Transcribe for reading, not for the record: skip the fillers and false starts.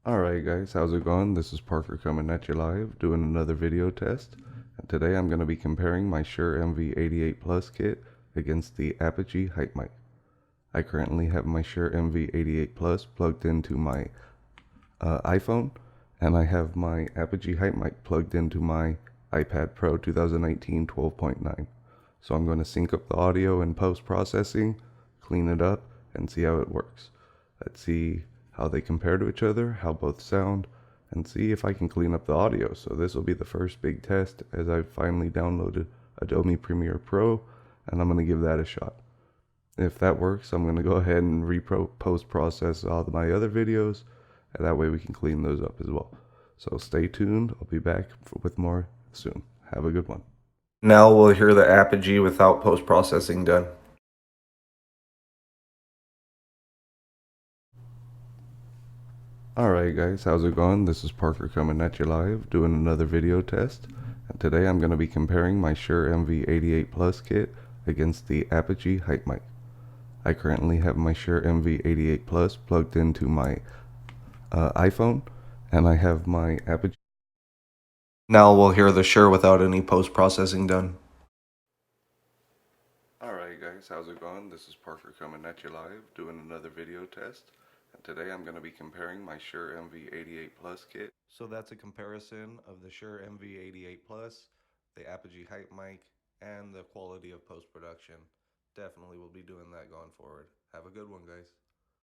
Alright guys, how's it going? This is Parker coming at you live, doing another video test. And today I'm going to be comparing my Shure MV88 Plus kit against the Apogee Hype Mic. I currently have my Shure MV88 Plus plugged into my iPhone, and I have my Apogee Hype Mic plugged into my iPad Pro 2019 12.9. So I'm going to sync up the audio in post-processing, clean it up, and see how it works. Let's see how they compare to each other, how both sound, and see if I can clean up the audio. So this will be the first big test as I've finally downloaded Adobe Premiere Pro, and I'm going to give that a shot. If that works, I'm going to go ahead and post-process all of my other videos, and that way we can clean those up as well. So stay tuned. I'll be back with more soon. Have a good one. Now we'll hear the Apogee without post-processing done. Alright guys, how's it going? This is Parker coming at you live, doing another video test. And today I'm going to be comparing my Shure MV88 Plus kit against the Apogee Hype Mic. I currently have my Shure MV88 Plus plugged into my iPhone, and I have my Apogee. Now we'll hear the Shure without any post-processing done. Alright guys, how's it going? This is Parker coming at you live, doing another video test. And today I'm going to be comparing my Shure MV88 Plus kit. So that's a comparison of the Shure MV88 Plus, the Apogee Hype Mic, and the quality of post-production. Definitely will be doing that going forward. Have a good one, guys.